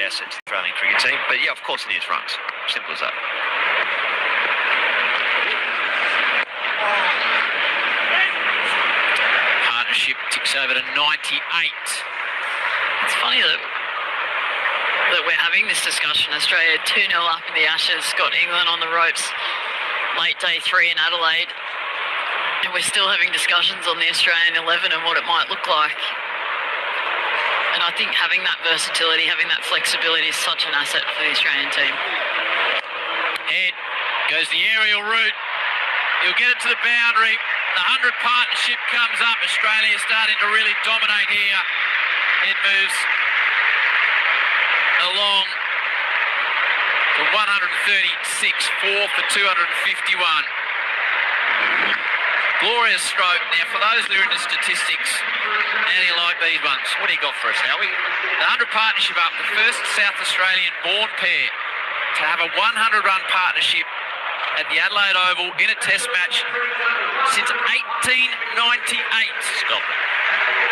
asset to the Australian cricket team. But yeah, of course it is runs. Simple as that. Partnership ticks over to 98. It's funny that we're having this discussion. Australia 2-0 up in the Ashes, got England on the ropes late day 3 in Adelaide, and we're still having discussions on the Australian 11 and what it might look like. And I think having that versatility, having that flexibility is such an asset for the Australian team. Head goes the aerial route. He'll get it to the boundary. The 100 partnership comes up. Australia is starting to really dominate here. It moves along to 136, 4 for 251. Glorious stroke. Now, for those that are into statistics, how do you like these ones? What do you got for us, Howie? The 100 partnership up, the first South Australian born pair to have a 100-run partnership at the Adelaide Oval in a test match since 1898. Stop it.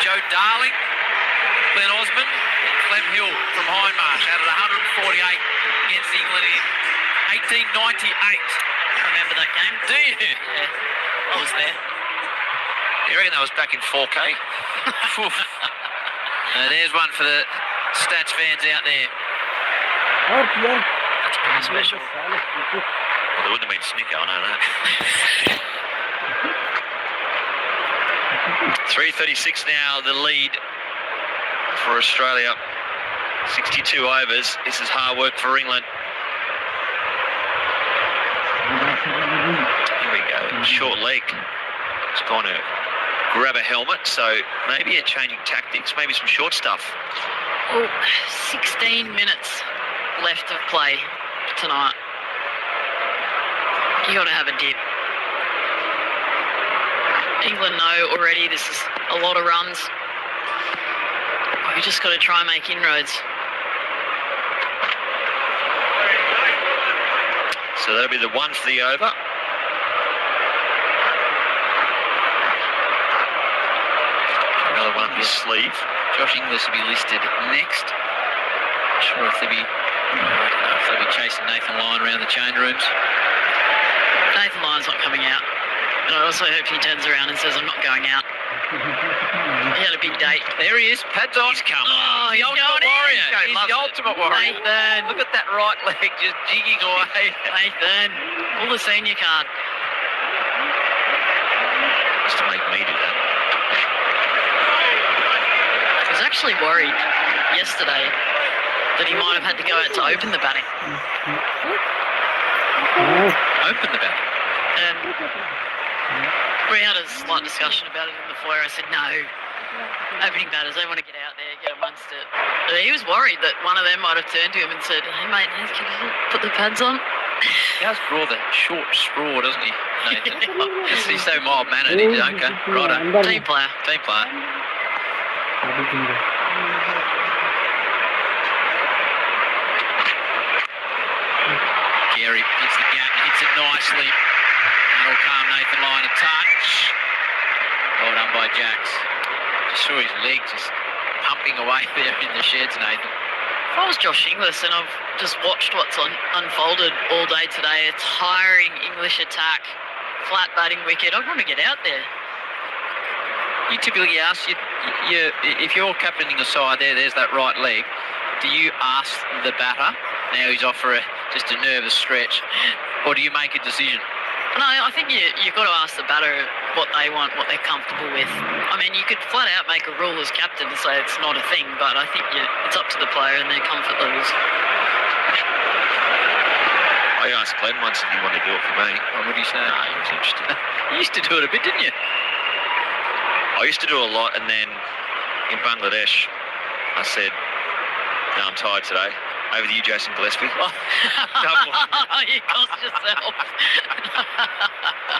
Joe Darling, Glenn Osmond, and Clem Hill from Hindmarsh added 148 against England in 1898. Remember that game? Do you? Yeah, I was there. You reckon that was back in 4K? There's one for the stats fans out there. That's pretty special. Well, there wouldn't have been Snicker, I know that. 3:36 now, the lead for Australia. 62 overs. This is hard work for England. Here we go. Short leg. It's going to grab a helmet, so maybe a changing tactics, maybe some short stuff. Oh, 16 minutes left of play tonight. You got to have a dip. England know already this is a lot of runs. We just got to try and make inroads. So that'll be the one for the over. Another one up his sleeve. Josh Inglis will be listed next. Not sure if they'll be, I don't know if they'll be chasing Nathan Lyon around the change rooms. Nathan Lyon's not coming out. And I also hope he turns around and says, I'm not going out. He had a big date. There he is, pads on. He's come Oh, The he's ultimate going in. warrior. Go, He's loves the it. ultimate warrior. Nathan. Look at that right leg just jigging away. Nathan. Pull the senior card. Just to make me do that. I was actually worried yesterday that he might have had to go out to open the batting. Open the bat. And we had a slight discussion about it in the foyer. I said, no, opening batters, they want to get out there, get amongst it. But he was worried that one of them might have turned to him and said, hey, mate, can you put the pads on? He does draw that short straw, doesn't he, Nathan? He's so mild-mannered, he don't go. Righto. Team player. Team player. Gary hits the gap and hits it nicely. That'll calm Nathan Lyon a touch. Well done by Jacks. Just saw his leg just pumping away there in the sheds, Nathan. If I was Josh Inglis and I've just watched what's unfolded all day today, a tiring English attack, flat batting wicket, I'd want to get out there. You typically ask, if you're captaining a side there's that right leg, do you ask the batter, now he's off for just a nervous stretch, or do you make a decision? No, I think you've got to ask the batter what they want, what they're comfortable with. I mean, you could flat out make a rule as captain to say it's not a thing, but I think it's up to the player and their comfort levels. I asked Glenn once if he wanted to do it for me. What would he say? No, he was interested. You used to do it a bit, didn't you? I used to do a lot, and then in Bangladesh, I said, no, I'm tired today. Over to you, Jason Gillespie. You cost yourself.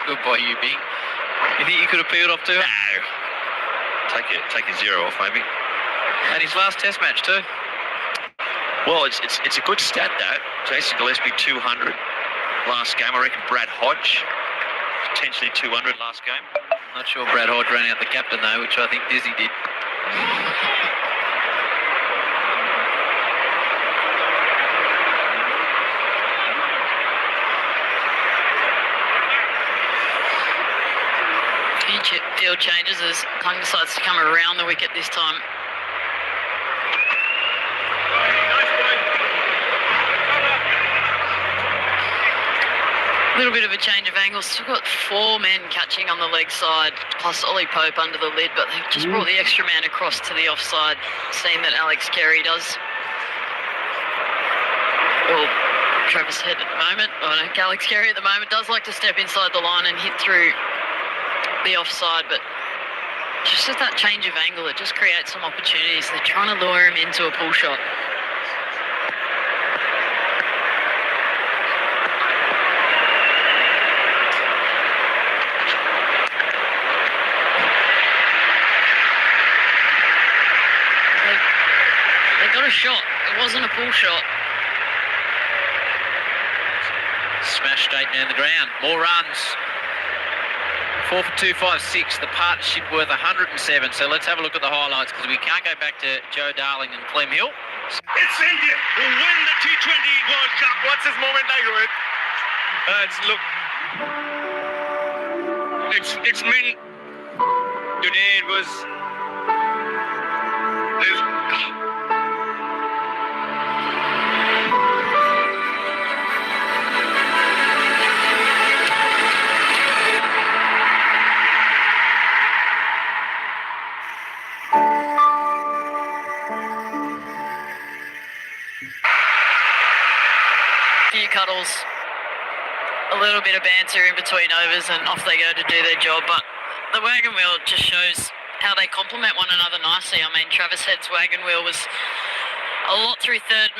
Good boy, you big. You think you could have peeled off too? No. Take a zero off, maybe. At his last test match too. Well, it's a good stat, that. Jason Gillespie, 200 last game. I reckon Brad Hodge, potentially 200 last game. Not sure Brad Hodge ran out the captain though, which I think Dizzy did. of changes as Kung decides to come around the wicket this time. A little bit of a change of angle. Still got 4 men catching on the leg side, plus Ollie Pope under the lid, but they've just brought the extra man across to the offside, seeing that Alex Carey does. Well, Travis Head at the moment, Alex Carey at the moment does like to step inside the line and hit through the offside, but just at that change of angle, it just creates some opportunities. They're trying to lure him into a pull shot. They got a shot. It wasn't a pull shot. Smash straight down the ground. More runs. 4 for 256. The partnership worth 107. So let's have a look at the highlights because we can't go back to Joe Darling and Clem Hill. It's India who win the T20 World Cup. What's his moment like, Rohit? It's meant today. It was. Few cuddles, a little bit of banter in between overs, and off they go to do their job. But the wagon wheel just shows how they complement one another nicely. I mean, Travis Head's wagon wheel was a lot through third man.